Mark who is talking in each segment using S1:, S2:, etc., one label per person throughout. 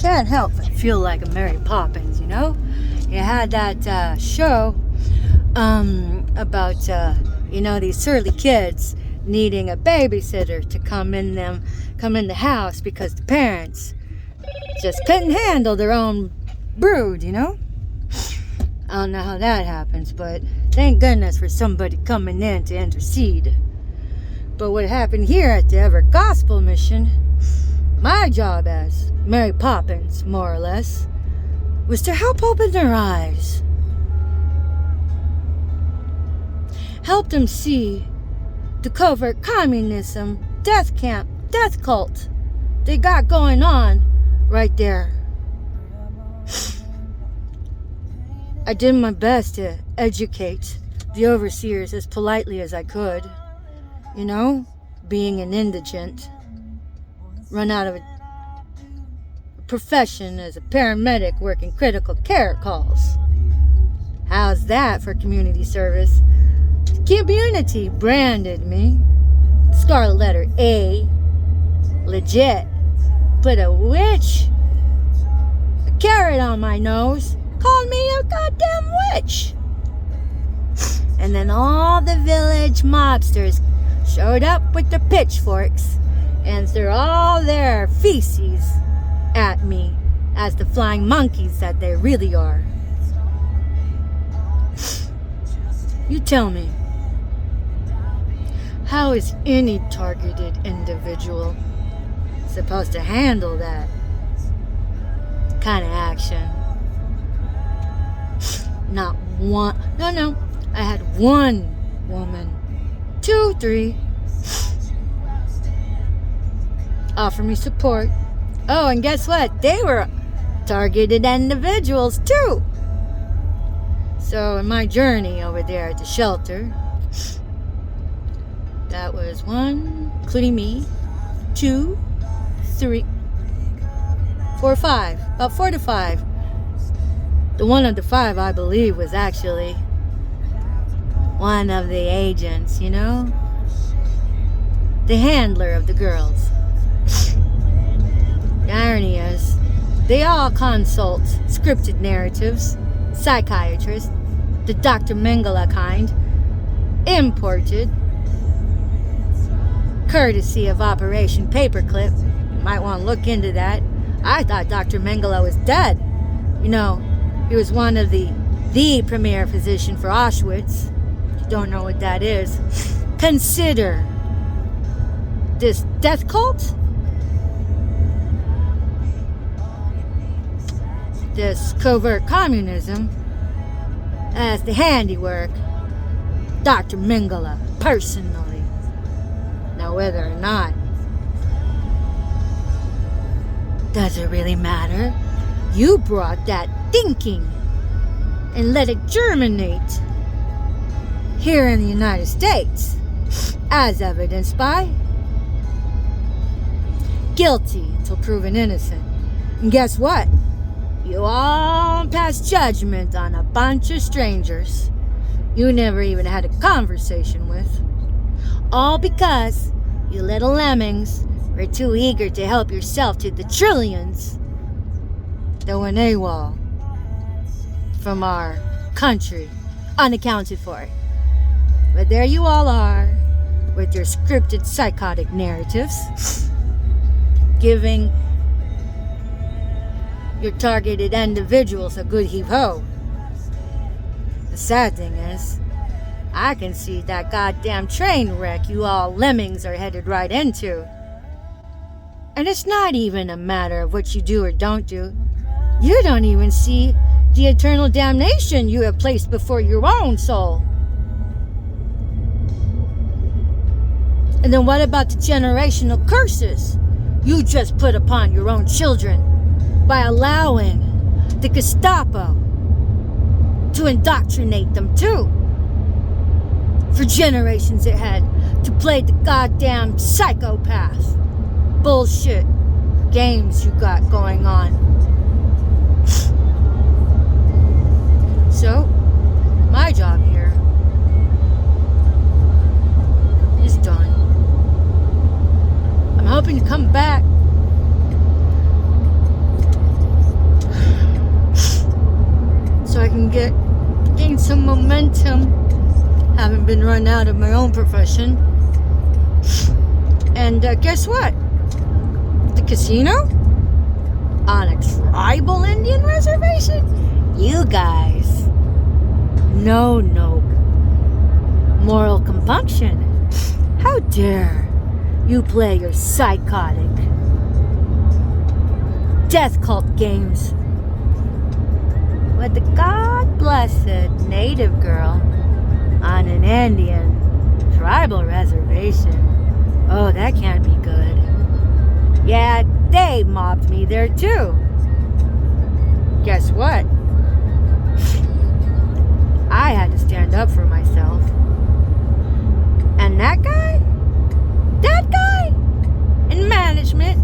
S1: can't help but feel like a Mary Poppins, you know? You had that show about, these surly kids needing a babysitter to come in the house because the parents just couldn't handle their own brood, you know? I don't know how that happens, but thank goodness for somebody coming in to intercede. But what happened here at the Ever Gospel Mission, my job as Mary Poppins, more or less, was to help open their eyes. Help them see the covert communism, death camp, death cult they got going on right there. I did my best to educate the overseers as politely as I could. You know, being an indigent, run out of a profession as a paramedic working critical care calls. How's that for community service? Community branded me. Scarlet letter A. Legit. Put a witch, a carrot on my nose, called me a goddamn witch. And then all the village mobsters showed up with their pitchforks and threw all their feces at me as the flying monkeys that they really are. You tell me, how is any targeted individual supposed to handle that kind of action? Not one. No. I had one woman, 2, 3, offer me support. Oh, and guess what? They were targeted individuals too. So in my journey over there at the shelter, that was 1, including me, 2, 3, 4, 5, about 4 to 5. The one of the 5, I believe, was actually one of the agents, you know? The handler of the girls. The irony is, they all consult scripted narratives, psychiatrists, the Dr. Mengele kind, imported, courtesy of Operation Paperclip. You might want to look into that. I thought Dr. Mengele was dead. You know, he was one of the premier physician for Auschwitz. If you don't know what that is, consider this death cult, this covert communism, as the handiwork Dr. Mengele personally. Now whether or not, does it really matter? You brought that thinking and let it germinate here in the United States, as evidenced by guilty until proven innocent. And guess what? You all passed judgment on a bunch of strangers you never even had a conversation with. All because you little lemmings were too eager to help yourself to the trillions that went AWOL from our country, unaccounted for. But there you all are, with your scripted psychotic narratives, giving your targeted individuals a good heave-ho. The sad thing is, I can see that goddamn train wreck you all lemmings are headed right into. And it's not even a matter of what you do or don't do. You don't even see the eternal damnation you have placed before your own soul. And then what about the generational curses you just put upon your own children by allowing the Gestapo to indoctrinate them too, for generations ahead, to play the goddamn psychopath bullshit games you got going on? So, my job here is done. I'm hoping to come back even been run out of my own profession. And guess what? The casino? On a tribal Indian reservation? You guys. No moral compunction. How dare you play your psychotic death cult games with the God-blessed native girl on an Indian tribal reservation. Oh, that can't be good. Yeah, they mobbed me there too. Guess what? I had to stand up for myself. And that guy in management,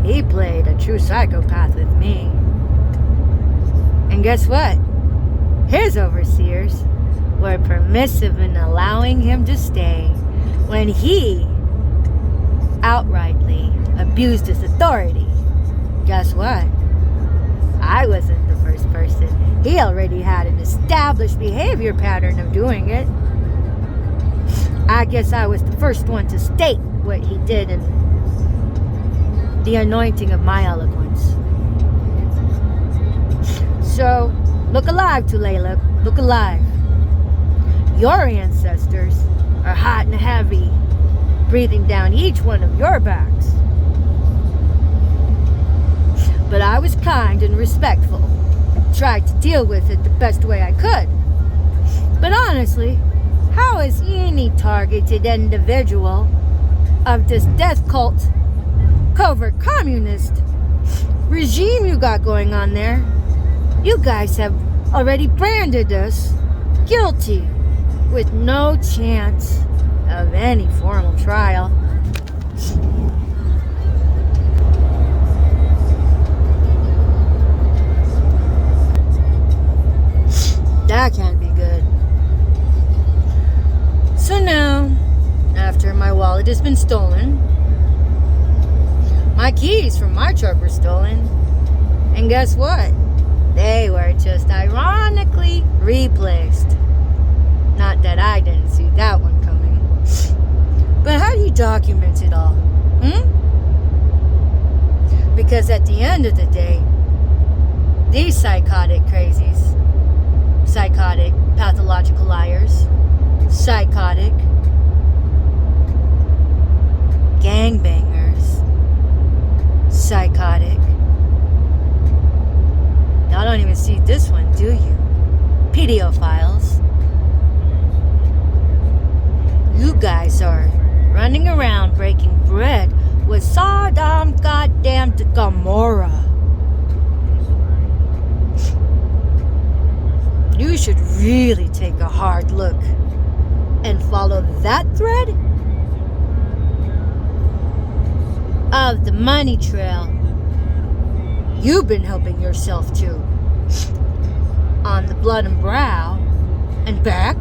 S1: he played a true psychopath with me. And guess what? His overseers were permissive in allowing him to stay when he outrightly abused his authority. Guess what? I wasn't the first person. He already had an established behavior pattern of doing it. I guess I was the first one to state what he did in the anointing of my eloquence. So, look alive, Tulalip. Look alive. Your ancestors are hot and heavy, breathing down each one of your backs. But I was kind and respectful, tried to deal with it the best way I could. But honestly, how is any targeted individual of this death cult, covert communist regime you got going on there? You guys have already branded us guilty with no chance of any formal trial. That can't be good. So now, after my wallet has been stolen, my keys from my truck were stolen, and guess what? They were just ironically replaced. Not that I didn't see that one coming. But how do you document it all? Because at the end of the day, these psychotic crazies, psychotic pathological liars, psychotic gangbangers, psychotic. Y'all don't even see this one, do you? Pedophiles. You guys are running around breaking bread with Sodom goddamn Gomorrah. You should really take a hard look and follow that thread of the money trail you've been helping yourself to on the blood and brow and back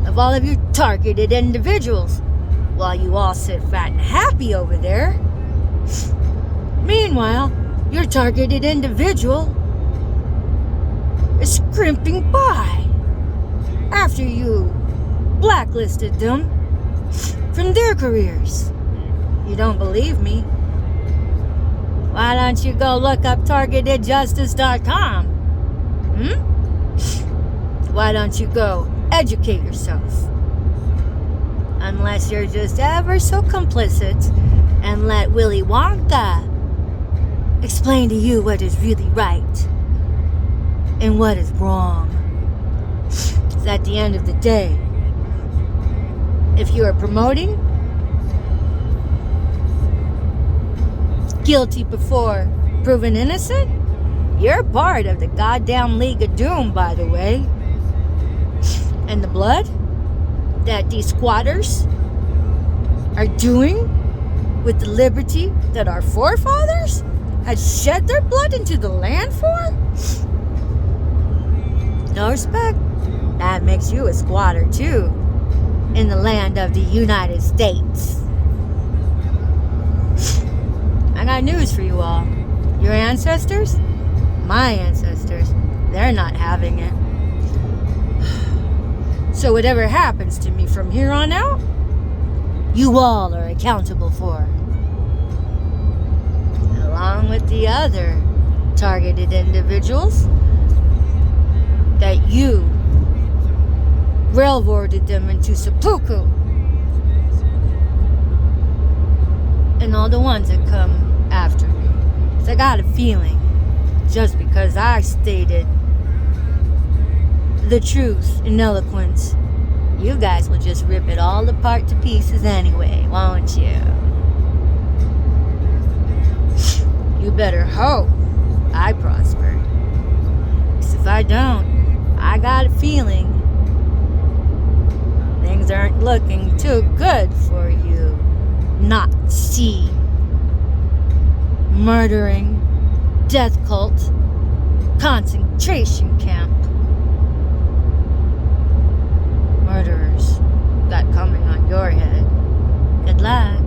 S1: of all of your targeted individuals while you all sit fat and happy over there. Meanwhile, your targeted individual is scrimping by after you blacklisted them from their careers. You don't believe me? Why don't you go look up targetedjustice.com? Why don't you go educate yourself? Unless you're just ever so complicit and let Willy Wonka explain to you what is really right and what is wrong. 'Cause at the end of the day, if you are promoting guilty before proven innocent, you're part of the goddamn League of Doom, by the way. And the blood that these squatters are doing with the liberty that our forefathers had shed their blood into the land for? No respect. That makes you a squatter too, in the land of the United States. I got news for you all. Your ancestors, my ancestors, they're not having it. So whatever happens to me from here on out, you all are accountable for. Along with the other targeted individuals that you railroaded them into seppuku. And all the ones that come after me. So I got a feeling, just because I stated the truth in eloquence, you guys will just rip it all apart to pieces anyway, won't you? You better hope I prosper. Because if I don't, I got a feeling things aren't looking too good for you. Nazi, murdering, death cult, concentration camp. Murderers got coming on your head. Good luck.